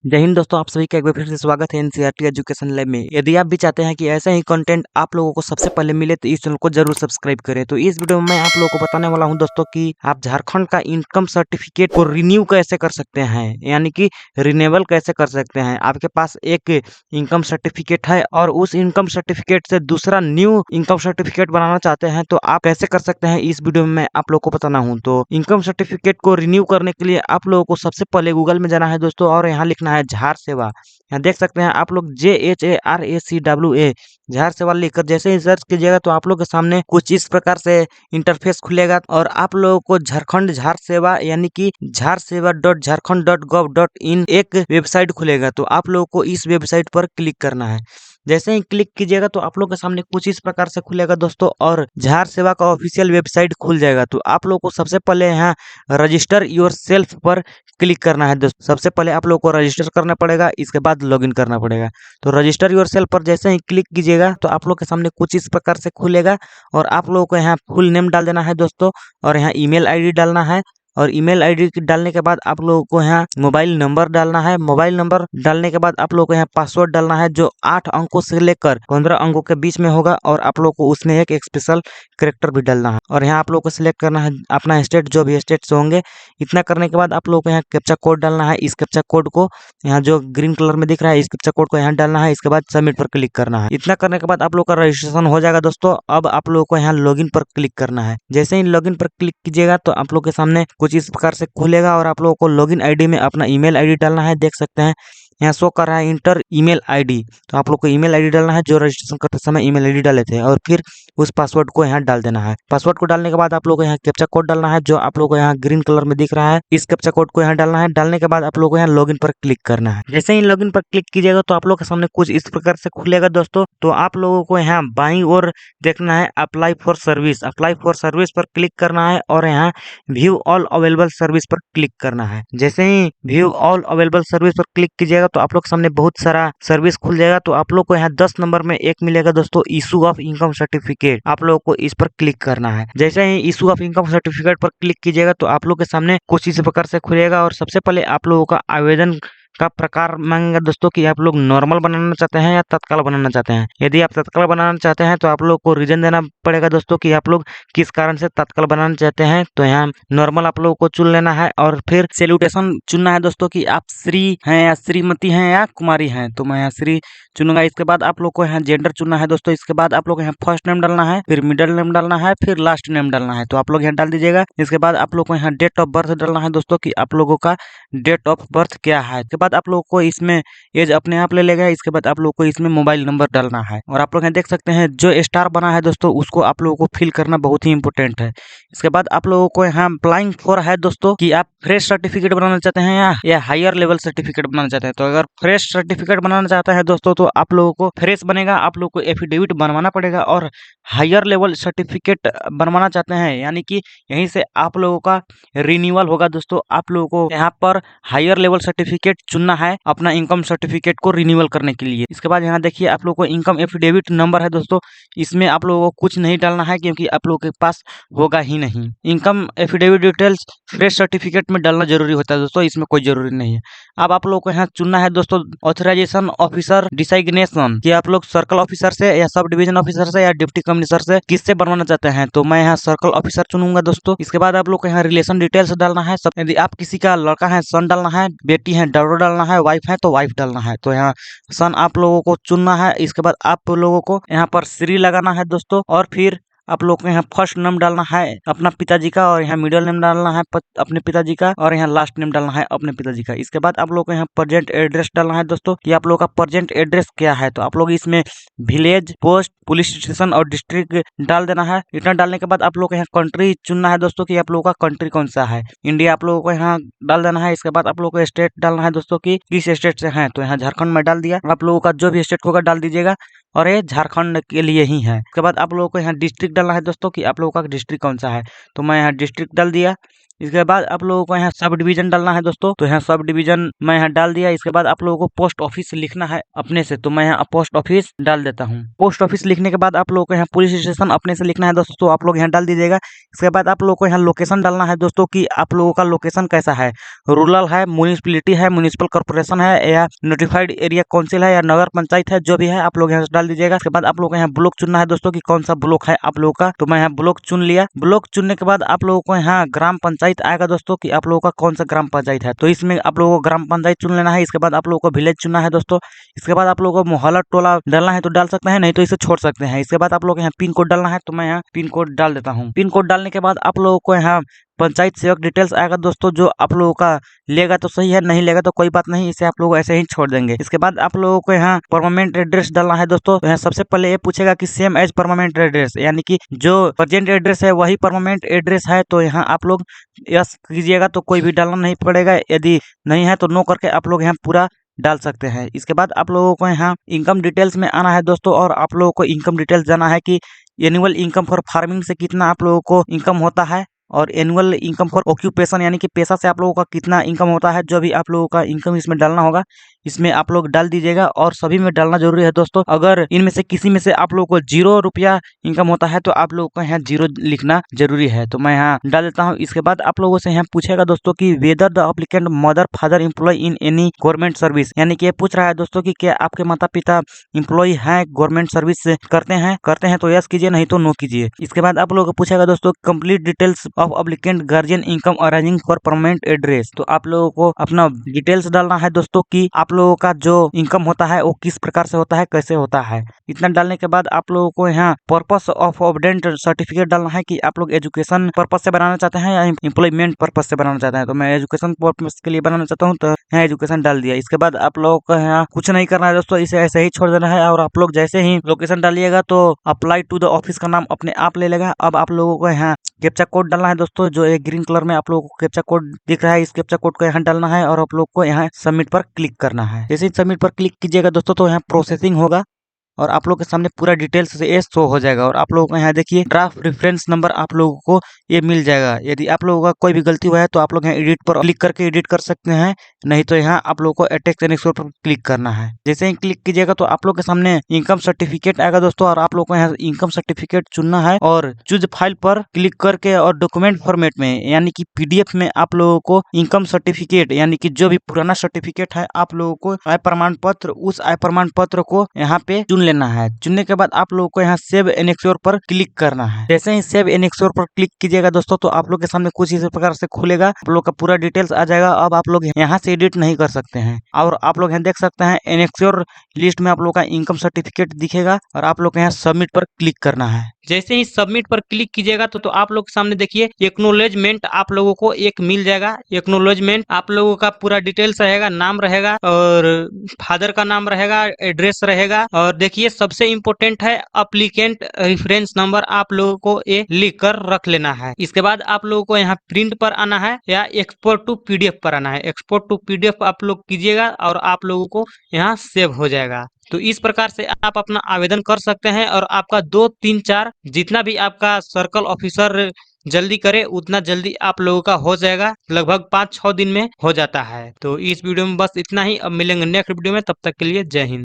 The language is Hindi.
जय हिंद दोस्तों, आप सभी का एक बार फिर से स्वागत है एनसीईआरटी एजुकेशन लैब में। यदि आप भी चाहते हैं कि ऐसा ही कंटेंट आप लोगों को सबसे पहले मिले तो इस चैनल को जरूर सब्सक्राइब करें। तो इस वीडियो में मैं आप लोगों को बताने वाला हूं दोस्तों कि आप झारखंड का इनकम सर्टिफिकेट को रिन्यू कैसे कर सकते हैं, यानी कि रिन्यूएबल कैसे कर सकते हैं। आपके पास एक इनकम सर्टिफिकेट है और उस इनकम सर्टिफिकेट से दूसरा न्यू इनकम सर्टिफिकेट बनाना चाहते हैं तो आप कैसे कर सकते हैं, इस वीडियो में मैं आप लोगों को बताना हूँ। तो इनकम सर्टिफिकेट को रिन्यू करने के लिए आप लोगों को सबसे पहले गूगल में जाना है दोस्तों और यहाँ लिखना है झार सेवा। यहाँ देख सकते हैं आप लोग JHARACWA झार सेवा लिखकर जैसे ही सर्च कीजिएगा तो आप लोग के सामने कुछ इस प्रकार से इंटरफेस खुलेगा और आप लोगों को झारखंड झार सेवा यानी कि झार सेवा .झारखंड.gov.in एक वेबसाइट खुलेगा। तो आप लोगों को इस वेबसाइट पर क्लिक करना है। जैसे ही क्लिक कीजिएगा तो आप लोग के सामने कुछ इस प्रकार से खुलेगा दोस्तों और झार सेवा का ऑफिशियल वेबसाइट खुल जाएगा। तो आप लोगों को सबसे पहले यहाँ रजिस्टर योर सेल्फ पर क्लिक करना है दोस्तों। सबसे पहले आप लोगों को रजिस्टर करना पड़ेगा, इसके बाद लॉगिन करना पड़ेगा। तो रजिस्टर योर सेल्फ पर जैसे ही क्लिक कीजिएगा तो आप लोग के सामने कुछ इस प्रकार से खुलेगा और आप लोगों को यहाँ फुल नेम डाल देना है दोस्तों और यहाँ ईमेल आईडी डालना है और ईमेल आईडी डालने के बाद आप लोगों को यहाँ मोबाइल नंबर डालना है। मोबाइल नंबर डालने के बाद आप लोगों को यहाँ पासवर्ड डालना है जो 8 अंकों से लेकर 15 अंकों के बीच में होगा और आप लोगों को उसमें एक स्पेशल कैरेक्टर भी डालना है और यहाँ आप लोगों को सिलेक्ट करना है अपना स्टेट, जो भी स्टेट से होंगे। इतना करने के बाद आप लोगों को यहाँ कैप्चा कोड डालना है। इस कैप्चा कोड को यहाँ जो ग्रीन कलर में दिख रहा है, इस कैप्चा कोड को यहाँ डालना है। इसके बाद सबमिट पर क्लिक करना है। इतना करने के बाद आप लोग का रजिस्ट्रेशन हो जाएगा दोस्तों। अब आप लोगों को यहाँ लॉगिन पर क्लिक करना है। जैसे ही लॉगिन पर क्लिक कीजिएगा तो आप लोग के सामने कुछ इस प्रकार से खुलेगा और आप लोगों को लॉगिन आईडी में अपना ईमेल आईडी डालना है। देख सकते हैं यहाँ शो कर रहा है इंटर ईमेल आईडी। तो आप लोग को ईमेल आईडी डालना है जो रजिस्ट्रेशन करते समय ईमेल आईडी डाले थे और फिर उस पासवर्ड को यहाँ डाल देना है। पासवर्ड को डालने के बाद आप लोग को यहाँ कैप्चा कोड डालना है जो आप लोग को यहाँ ग्रीन कलर में दिख रहा है। इस कैप्चा कोड को यहाँ डालना है। डालने के बाद आप लोग को यहाँ लॉगिन पर क्लिक करना है। जैसे ही लॉगिन पर क्लिक कीजिएगा तो आप लोग के सामने कुछ इस प्रकार से खुलेगा दोस्तों। तो आप लोगों को यहाँ बाईं ओर देखना है apply for service. Apply for service पर क्लिक करना है और यहाँ व्यू ऑल अवेलेबल सर्विस पर क्लिक करना है। जैसे ही व्यू ऑल अवेलेबल सर्विस पर क्लिक कीजिएगा तो आप लोग सामने बहुत सारा सर्विस खुल जाएगा। तो आप लोग को यहाँ 10 नंबर में एक मिलेगा दोस्तों, इशू ऑफ इनकम सर्टिफिकेट। आप लोगों को इस पर क्लिक करना है। जैसे ही इशू ऑफ इनकम सर्टिफिकेट पर क्लिक कीजिएगा तो आप लोग के सामने कुछ इस प्रकार से खुलेगा और सबसे पहले आप लोगों का आवेदन का प्रकार मांगेगा दोस्तों कि आप लोग नॉर्मल बनाना चाहते हैं या तत्काल बनाना चाहते हैं। यदि आप तत्काल बनाना चाहते हैं तो आप लोग को रीजन देना पड़ेगा दोस्तों कि आप लोग किस कारण से तत्काल बनाना चाहते हैं। तो यहाँ नॉर्मल आप लोगों को चुन लेना है और फिर सैल्यूटेशन चुनना है दोस्तों कि आप श्री हैं या श्रीमती हैं या कुमारी हैं। तो मैं यहाँ श्री चुनूंगा। इसके बाद आप लोग को यहाँ जेंडर चुनना है दोस्तों। इसके बाद आप लोग यहाँ फर्स्ट नेम डालना है, फिर मिडिल नेम डालना है, फिर लास्ट नेम डालना है। तो आप लोग यहाँ डाल दीजिएगा। इसके बाद आप लोग को यहाँ डेट ऑफ बर्थ डालना है दोस्तों कि आप लोगों का डेट ऑफ बर्थ क्या है। इसके बाद आप लोग को इसमें एज अपने आप ले लेगा। इसके बाद आप लोग को इसमें मोबाइल नंबर डालना है और आप लोग यहाँ देख सकते हैं जो स्टार बना है दोस्तों उसको आप लोगों को फिल करना बहुत ही इंपॉर्टेंट है। इसके बाद आप लोगों को यहाँ अप्लाइंग फॉर है दोस्तों कि आप फ्रेश सर्टिफिकेट बनाना चाहते हैं या हायर लेवल सर्टिफिकेट बनाना चाहते हैं। तो अगर फ्रेश सर्टिफिकेट बनाना चाहते हैं दोस्तों तो आप लोगों को फ्रेश बनेगा। आप लोगों को एफिडेविट बनवाना पड़ेगा और हायर लेवल सर्टिफिकेट बनवाना चाहते हैं यानी कि यहीं से आप लोगों का रिन्यूअल होगा दोस्तों। आप लोगों को यहाँ पर हायर लेवल सर्टिफिकेट चुनना है अपना इनकम सर्टिफिकेट को रिन्यूअल करने के लिए। इसके बाद यहाँ देखिए आप लोगों को इनकम एफिडेविट नंबर है दोस्तों। इसमें आप लोगों को कुछ नहीं डालना है क्योंकि आप लोगों के पास होगा ही नहीं। Income affidavit details fresh certificate में डालना जरूरी होता है दोस्तों, इसमें कोई जरूरी नहीं है। अब आप लोगों को यहाँ चुनना है दोस्तों ऑथराइजेशन ऑफिसर डिसाइग्नेशन कि आप लोग सर्कल ऑफिसर से या सब डिवीजन ऑफिसर से या डिप्टी कमिश्नर से किससे बनवाना चाहते हैं। तो मैं यहाँ सर्कल ऑफिसर चुनूंगा दोस्तों। इसके बाद आप लोग को यहाँ रिलेशन डिटेल्स डालना है। सब यदि आप किसी का लड़का है सन डालना है, बेटी है डॉटर डालना है, वाइफ है तो वाइफ डालना है। तो यहाँ सन आप लोगों को चुनना है। इसके बाद आप लोगों को यहाँ पर श्री लगाना है दोस्तों और फिर आप लोग को यहाँ फर्स्ट नेम डालना है अपना पिताजी का और यहाँ मिडिल नेम डालना है अपने पिताजी का और यहाँ लास्ट नेम डालना है अपने पिताजी का। इसके बाद आप लोग को यहाँ प्रेजेंट एड्रेस डालना है दोस्तों कि आप लोग का प्रेजेंट एड्रेस क्या है। तो आप लोग इसमें विलेज, पोस्ट, पुलिस स्टेशन और डिस्ट्रिक्ट डाल देना है। इतना डालने के बाद आप लोग को यहाँ कंट्री चुनना है दोस्तों कि आप लोगों का कंट्री कौन सा है। इंडिया आप लोगों को यहाँ डाल देना है। इसके बाद आप लोग को स्टेट डालना है दोस्तों कि किस स्टेट से हैं। तो यहाँ झारखंड में डाल दिया। आप लोगों का जो भी स्टेट होगा डाल दीजिएगा और ये झारखंड के लिए ही है। उसके बाद आप लोगों को यहाँ डिस्ट्रिक्ट डालना है दोस्तों कि आप लोगों का डिस्ट्रिक्ट कौन सा है। तो मैं यहाँ डिस्ट्रिक्ट डाल दिया। इसके बाद आप लोगों को यहाँ सब डिवीजन डालना है दोस्तों। तो यहाँ सब डिवीजन मैं यहाँ डाल दिया। इसके बाद आप लोगों को पोस्ट ऑफिस लिखना है अपने से, तो मैं यहाँ पोस्ट ऑफिस डाल देता हूँ। पोस्ट ऑफिस लिखने के बाद आप लोगों को यहाँ पुलिस स्टेशन अपने से लिखना है दोस्तों, तो आप लोग यहाँ डाल दीजिएगा। इसके बाद आप लोगों को यहाँ लोकेशन डालना है दोस्तों कि आप लोगों का लोकेशन कैसा है, रूरल है, म्यूनिसिपैलिटी है, म्यूनिसिपल कॉर्पोरेशन है, या नोटिफाइड एरिया काउंसिल है, या नगर पंचायत है, जो भी है आप लोग यहाँ डाल दीजिएगा। इसके बाद आप लोग को यहाँ ब्लॉक चुनना है दोस्तों कि कौन सा ब्लॉक है आप लोगों का, तो मैं यहाँ ब्लॉक चुन लिया। ब्लॉक चुनने के बाद आप लोगों को यहाँ ग्राम पंचायत आएगा दोस्तों कि आप लोगों का कौन सा ग्राम पंचायत है, तो इसमें आप लोगों को ग्राम पंचायत चुन लेना है। इसके बाद आप लोगों को विलेज चुनना है दोस्तों। इसके बाद आप लोगों को मोहल्ला टोला डालना है तो डाल सकते हैं, नहीं तो इसे छोड़ सकते हैं। इसके बाद आप लोग यहाँ पिन कोड डालना है, तो मैं यहाँ पिन कोड डाल देता हूँ। पिन कोड डालने के बाद आप लोगों को यहाँ पंचायत सेवक डिटेल्स आएगा दोस्तों, जो आप लोगों का लेगा तो सही है, नहीं लेगा तो कोई बात नहीं, इसे आप लोग ऐसे ही छोड़ देंगे। इसके बाद आप लोगों को यहाँ परमानेंट एड्रेस डालना है दोस्तों। तो यहाँ सबसे पहले ये पूछेगा कि सेम एज परमानेंट एड्रेस, यानी कि जो प्रेजेंट एड्रेस है वही परमानेंट एड्रेस है, तो यहाँ आप लोग यस कीजिएगा, तो कोई भी डालना नहीं पड़ेगा। यदि नहीं है तो नो करके आप लोग यहाँ पूरा डाल सकते हैं। इसके बाद आप लोगों को यहाँ इनकम डिटेल्स में आना है दोस्तों, और आप लोगों को इनकम डिटेल्स जाना है कि एनुअल इनकम फॉर फार्मिंग से कितना आप लोगों को इनकम होता है, और एनुअल इनकम फॉर ऑक्यूपेशन यानी कि पेशा से आप लोगों का कितना इनकम होता है। जो भी आप लोगों का इनकम इसमें डालना होगा, इसमें आप लोग डाल दीजिएगा, और सभी में डालना जरूरी है दोस्तों। अगर इनमें से किसी में से आप लोगों को 0 रुपया इनकम होता है तो आप लोगों को यहाँ 0 लिखना जरूरी है, तो मैं यहाँ डाल देता हूँ। इसके बाद आप लोगों से यहाँ पूछेगा दोस्तों कि whether the applicant mother father employ in any government service, यानी कि ये पूछ रहा है दोस्तों कि क्या आपके माता पिता एम्प्लॉय हैं, गवर्नमेंट सर्विस करते हैं तो यस कीजिए, नहीं तो नो कीजिए। इसके बाद आप लोगों को पूछेगा दोस्तों complete details of applicant guardian income arranging for permanent address, तो आप लोगों को अपना डिटेल्स डालना है दोस्तों कि आप लोगों का जो इनकम होता है वो किस प्रकार से होता है, कैसे होता है। इतना डालने के बाद आप लोगों को यहाँ पर्पस ऑफ ऑब्डेंट सर्टिफिकेट डालना है कि आप लोग एजुकेशन पर्पस से बनाना चाहते हैं या एम्प्लॉयमेंट पर्पस से बनाना चाहते हैं, तो मैं एजुकेशन पर्पस के लिए बनाना चाहता हूँ, तो यहाँ एजुकेशन डाल दिया। इसके बाद आप लोगों को यहाँ कुछ नहीं करना है दोस्तों, इसे ऐसे ही छोड़ देना है, और आप लोग जैसे ही लोकेशन डालिएगा तो अप्लाई टू द ऑफिस का नाम अपने आप ले लेगा। अब आप लोगों को यहाँ कैप्चा कोड डालना है दोस्तों, जो एक ग्रीन कलर में आप लोगों को कैप्चा कोड दिख रहा है, इस कैप्चा कोड को यहाँ डालना है, और आप लोग को यहाँ सबमिट पर क्लिक करना है। जैसे ही सबमिट पर क्लिक कीजिएगा दोस्तों तो यहाँ प्रोसेसिंग होगा, और आप लोग के सामने पूरा डिटेल्स से ये शो हो जाएगा। और आप लोगों को यहाँ देखिए ड्राफ्ट रेफरेंस नंबर आप लोगों को ये मिल जाएगा। यदि आप लोगों का कोई भी गलती हुआ है तो आप लोग यहाँ एडिट पर क्लिक करके एडिट कर सकते हैं, नहीं तो यहाँ आप लोगों को अटैच एनेक्सर पर क्लिक करना है। जैसे ही क्लिक कीजिएगा तो आप लोग के सामने इनकम सर्टिफिकेट आएगा दोस्तों, और आप लोग को यहाँ इनकम सर्टिफिकेट चुनना है, और चूज फाइल पर क्लिक करके और डॉक्यूमेंट फॉर्मेट में यानी कि पीडीएफ में आप लोगों को इनकम सर्टिफिकेट यानी कि जो भी पुराना सर्टिफिकेट है आप लोगों को आय प्रमाण पत्र, उस आय प्रमाण पत्र को यहाँ पे चुन लेना है। चुनने के बाद आप लोगों को यहाँ सेव एनेक्सर पर क्लिक करना है। जैसे ही सेव एनेक्सर पर क्लिक कीजिएगा दोस्तों तो आप लोग के सामने कुछ इस प्रकार से खुलेगा, आप लोग का पूरा डिटेल्स आ जाएगा। अब आप लोग यहाँ से एडिट नहीं कर सकते हैं, और आप लोग यहाँ देख सकते हैं एनेक्सर लिस्ट में आप लोग का इनकम सर्टिफिकेट दिखेगा, और आप लोग यहाँ सबमिट पर क्लिक करना है। जैसे ही सबमिट पर क्लिक कीजिएगा तो आप लोग के सामने देखिए एक्नोलेजमेंट आप लोगों को एक मिल जाएगा। एक्नोलेजमेंट आप लोगों का पूरा डिटेल्स रहेगा, नाम रहेगा, और फादर का नाम रहेगा, एड्रेस रहेगा, और देखिए सबसे इम्पोर्टेंट है अप्लीकेंट रेफरेंस नंबर आप लोगों को ये लिख कर रख लेना है। इसके बाद आप लोगों को यहाँ प्रिंट पर आना है या एक्सपोर्ट टू पीडीएफ पर आना है। एक्सपोर्ट टू पीडीएफ आप लोग कीजिएगा और आप लोगों को यहाँ सेव हो जाएगा। तो इस प्रकार से आप अपना आवेदन कर सकते हैं, और आपका 2, 3, 4 जितना भी आपका सर्कल ऑफिसर जल्दी करे उतना जल्दी आप लोगों का हो जाएगा। लगभग 5-6 दिन में हो जाता है। तो इस वीडियो में बस इतना ही। अब मिलेंगे नेक्स्ट वीडियो में, तब तक के लिए जय हिंद।